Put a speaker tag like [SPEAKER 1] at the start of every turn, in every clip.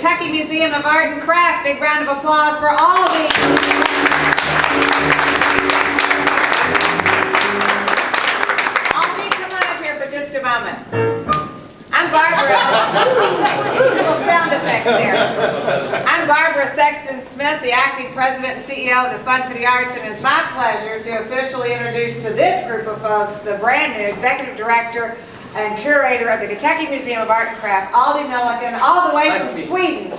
[SPEAKER 1] Kentucky Museum of Art and Craft. Big round of applause for all of these. Aldi, come on up here for just a moment. I'm Barbara. Little sound effects there. I'm Barbara Sexton Smith, the acting president and CEO of the Fund for the Arts, and it's my pleasure to officially introduce to this group of folks the brand new executive director and curator of the Kentucky Museum of Art and Craft, Aldi Milliken, all the way from Sweden.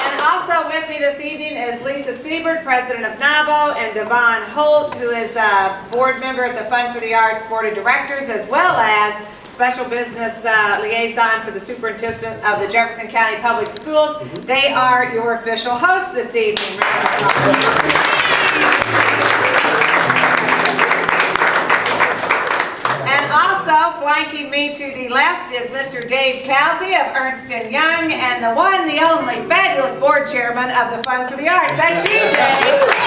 [SPEAKER 1] And also with me this evening is Lisa Siebert, president of NABO, and Devon Holt, who is a board member at the Fund for the Arts Board of Directors, as well as special business liaison for the superintendent of the Jefferson County Public Schools. They are your official hosts this evening. And also flanking me to the left is Mr. Dave Kelsey of Ernst & Young, and the one, the only, fabulous board chairman of the Fund for the Arts. That's you, Dave.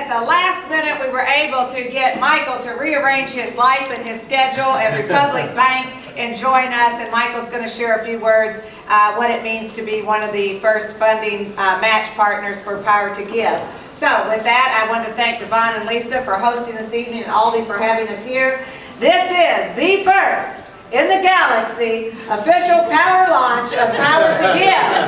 [SPEAKER 1] The last minute we were able to get Michael to rearrange his life and his schedule at Republic Bank and join us, and Michael's going to share a few words what it means to be one of the first funding match partners for Power to Give. So with that, I want to thank Devon and Lisa for hosting this evening and Aldi for having us here. This is the first in the galaxy official power launch of Power to Give.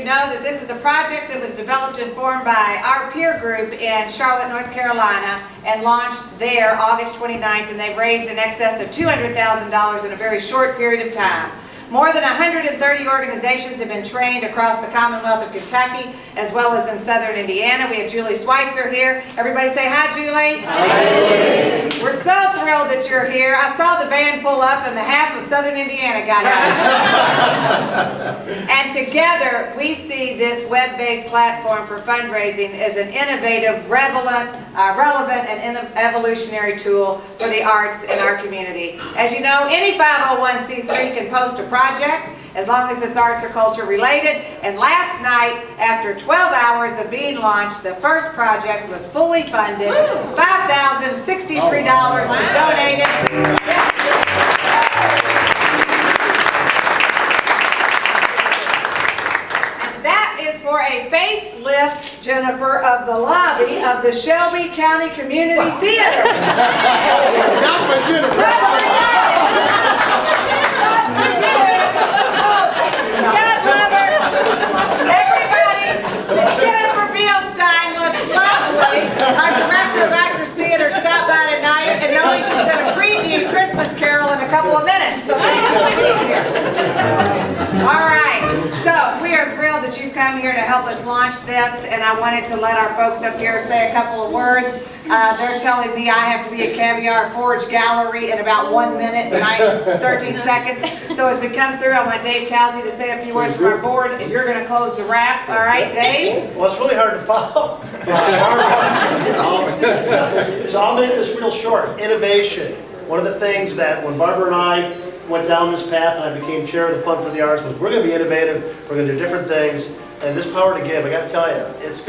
[SPEAKER 1] Know that this is a project that was developed and formed by our peer group in Charlotte, North Carolina, and launched there August 29th, and they've raised in excess of $200,000 in a very short period of time. More than 130 organizations have been trained across the Commonwealth of Kentucky, as well as in Southern Indiana. We have Julie Schweitzer here. Everybody say hi, Julie. Hi. We're so thrilled that you're here. I saw the van pull up and the half of Southern Indiana got out. And together, we see this web-based platform for fundraising as an innovative, relevant, and evolutionary tool for the arts in our community. As you know, any 501c3 can post a project as long as it's arts or culture related. And last night, after 12 hours of being launched, the first project was fully funded. $5,063 was donated. And that is for a facelift, Jennifer, of the lobby of the Shelby County Community Theater.
[SPEAKER 2] Not for Jennifer.
[SPEAKER 1] God love her. Everybody, Jennifer Beilstein looks lovely. Our director of Actors Theater stopped by tonight, and knowing she's going to preview Christmas Carol in a couple of minutes. So thank you for being here. All right. So we are thrilled that you've come here to help us launch this, and I wanted to let our folks up here say a couple of words. They're telling me I have to be at Caviar Forge Gallery in about 1 minute and 13 seconds. So as we come through, I want Dave Kelsey to say a few words from our board, and you're going to close the wrap. All right, Dave?
[SPEAKER 3] Well, it's really hard to follow. So I'll make this real short. Innovation. One of the things that when Barbara and I went down this path and I became chair of the Fund for the Arts was we're going to be innovative, we're going to do different things, and this Power to Give, I got to tell you, it's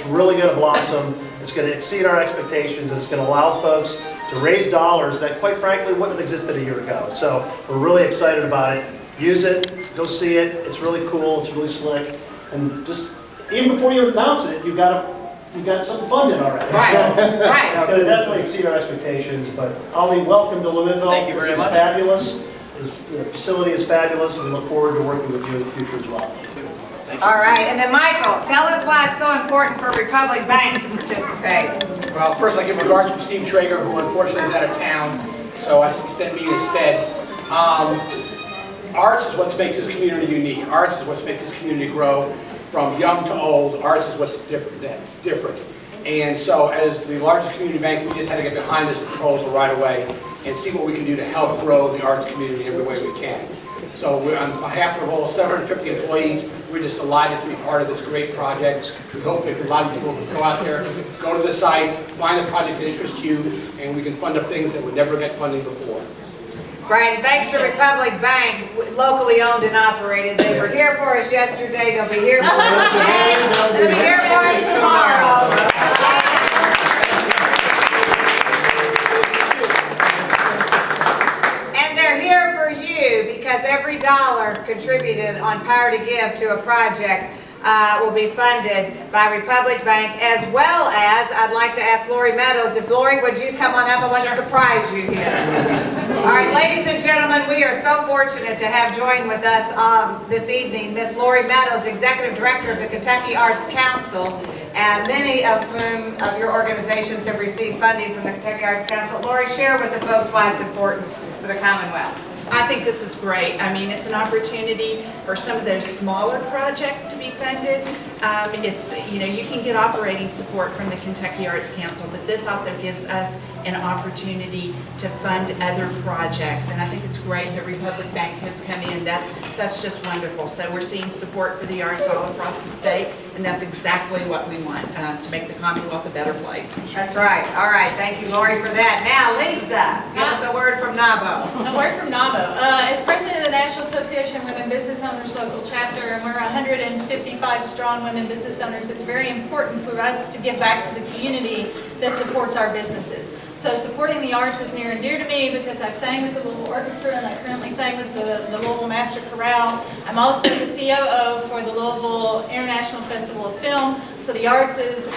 [SPEAKER 3] really going to blossom. It's going to exceed our expectations. It's going to allow folks to raise dollars that, quite frankly, wouldn't have existed a year ago. So we're really excited about it. Use it, go see it. It's really cool. It's really slick, and just even before you announce it, you've got something funded already.
[SPEAKER 1] Right. Right.
[SPEAKER 3] It's going to definitely exceed our expectations. But Ollie, welcome to Louisville.
[SPEAKER 4] Thank you very much.
[SPEAKER 3] Fabulous. The facility is fabulous, and we look forward to working with you in the future as well.
[SPEAKER 4] Me too. Thank you.
[SPEAKER 1] All right, and then Michael, tell us why it's so important for Republic Bank to participate.
[SPEAKER 2] Well, first I give regards to Steve Traeger, who unfortunately is out of town, so I extend me instead. Arts is what makes this community unique. Arts is what makes this community grow. From young to old, arts is what's different. And so as the largest community bank, we just had to get behind this proposal right away and see what we can do to help grow the arts community in every way we can. So we're on behalf of all 750 employees, we're just delighted to be part of this great project. We hope that a lot of people can go out there, go to the site, find the projects that interest you, and we can fund up things that would never get funding before.
[SPEAKER 1] Right, and thanks to Republic Bank, locally owned and operated. They were here for us yesterday, they'll be here for us today, they'll be here for us tomorrow. And they're here for you because every dollar contributed on Power to Give to a project will be funded by Republic Bank, as well as, I'd like to ask Lori Meadows, if Lori, would you come on up? I want to surprise you here. All right, ladies and gentlemen, we are so fortunate to have joined with us this evening Miss Lori Meadows, Executive Director of the Kentucky Arts Council, and many of whom of your organizations have received funding from the Kentucky Arts Council. Lori, share with the folks why it's important for the Commonwealth.
[SPEAKER 4] I think this is great. I mean, it's an opportunity for some of those smaller projects to be funded. You can get operating support from the Kentucky Arts Council, but this also gives us an opportunity to fund other projects. And I think it's great that Republic Bank has come in. That's just wonderful. So we're seeing support for the arts all across the state, and that's exactly what we want, to make the Commonwealth a better place.
[SPEAKER 1] That's right. All right, thank you, Lori, for that. Now, Lisa, give us a word from NABO.
[SPEAKER 5] A word from NABO. As president of the National Association of Women Business Owners Local Chapter, and we're 155 strong women business owners, it's very important for us to give back to the community that supports our businesses. So supporting the arts is near and dear to me because I've sang with the Louisville Orchestra and I currently sang with the Louisville Master Chorale. I'm also the COO for the Louisville International Festival of Film. So the arts is,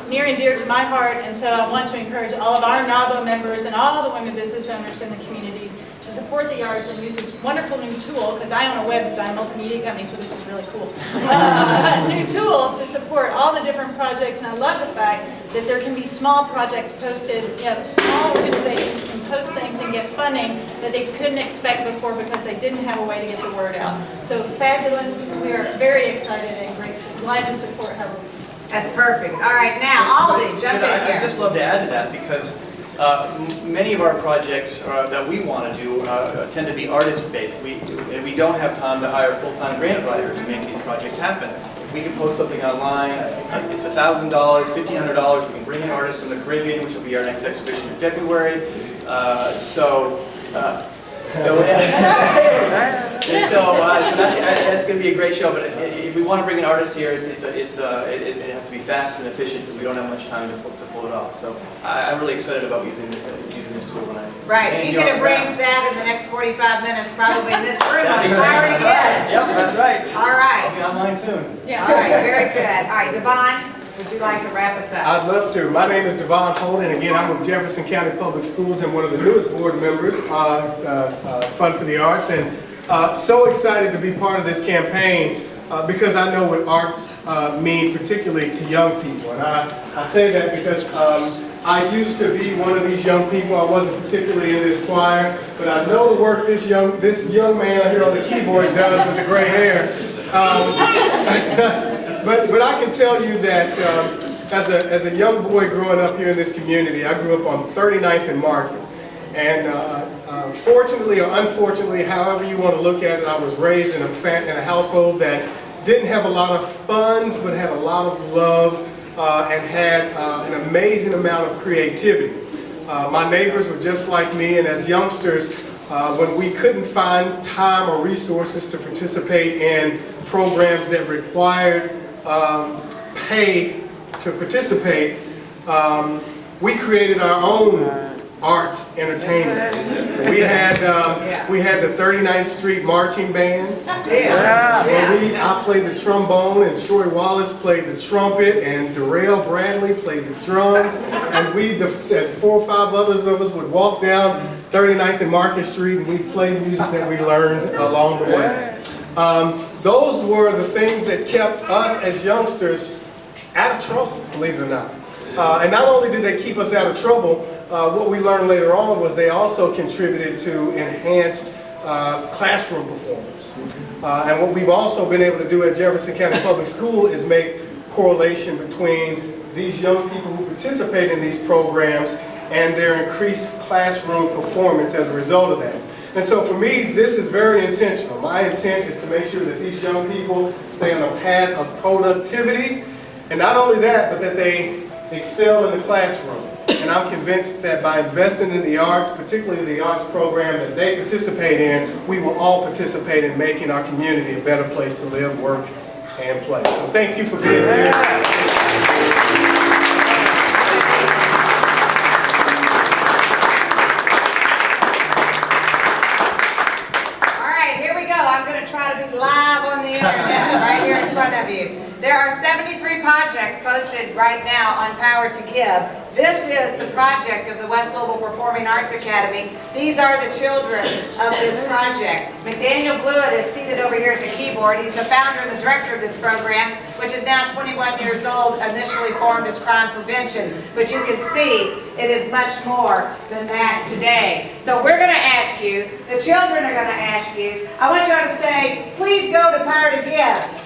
[SPEAKER 5] near and dear to my heart, and so I want to encourage all of our NABO members and all the women business owners in the community to support the arts and use this wonderful new tool, because I own a web design multimedia company, so this is really cool. New tool to support all the different projects, and I love the fact that there can be small projects posted, small organizations can post things and get funding that they couldn't expect before because they didn't have a way to get the word out. So fabulous, we are very excited and glad to support however we can.
[SPEAKER 1] That's perfect. All right, now, Aldi, jump in
[SPEAKER 6] I'd
[SPEAKER 1] here.
[SPEAKER 6] just love to add to that because many of our projects that we want to do tend to be artist-based. We don't have time to hire a full-time grant writer to make these projects happen. We can post something online, it's $1,000, $1,500, we can bring in artists from the Caribbean, which will be our next exhibition in February. That's going to be a great show, but if we want to bring an artist here, it has to be fast and efficient because we don't have much time to pull it off. So I'm really excited about using this tool.
[SPEAKER 1] Right, you could have raised that in the next 45 minutes, probably in this room on Power to Give.
[SPEAKER 6] Yep, that's right.
[SPEAKER 1] All right.
[SPEAKER 6] I'll be online soon.
[SPEAKER 1] Yeah, all right, very good. All right, Devon, would you like to wrap us up?
[SPEAKER 7] I'd love to. My name is Devon Holden, and again, I'm with Jefferson County Public Schools and one of the newest board members, Fund for the Arts, and so excited to be part of this campaign because I know what arts mean, particularly to young people. And I say that because I used to be one of these young people. I wasn't particularly in this choir, but I know the work this young man here on the keyboard does with the gray hair. But I can tell you that as a young boy growing up here in this community, I grew up on 39th and Market. And fortunately or unfortunately, however you want to look at it, I was raised in a household that didn't have a lot of funds, but had a lot of love and had an amazing amount of creativity. My neighbors were just like me, and as youngsters, when we couldn't find time or resources to participate in programs that required pay to participate, we created our own arts entertainment. So we had the 39th Street Marching Band. I played the trombone, and Troy Wallace played the trumpet, and Darrell Bradley played the drums, and and 4 or 5 others of us would walk down 39th and Market Street, and we'd play music that we learned along the way. Those were the things that kept us as youngsters out of trouble, believe it or not. And not only did they keep us out of trouble, what we learned later on was they also contributed to enhanced classroom performance. And what we've also been able to do at Jefferson County Public School is make correlation between these young people who participate in these programs and their increased classroom performance as a result of that. And so for me, this is very intentional. My intent is to make sure that these young people stay on a path of productivity, and not only that, but that they excel in the classroom. And I'm convinced that by investing in the arts, particularly the arts program that they participate in, we will all participate in making our community a better place to live, work, and play. So thank you for being here.
[SPEAKER 1] All right, here we go. I'm going to try to be live on the internet right here in front of you. There are 73 projects posted right now on Power to Give. This is the project of the West Louisville Performing Arts Academy. These are the children of this project. McDaniel Blewett is seated over here at the keyboard. He's the founder and the director of this program, which is now 21 years old, initially formed as crime prevention. But you can see it is much more than that today. So we're going to ask you, the children are going to ask you, I want you all to say, please go to Power to Give.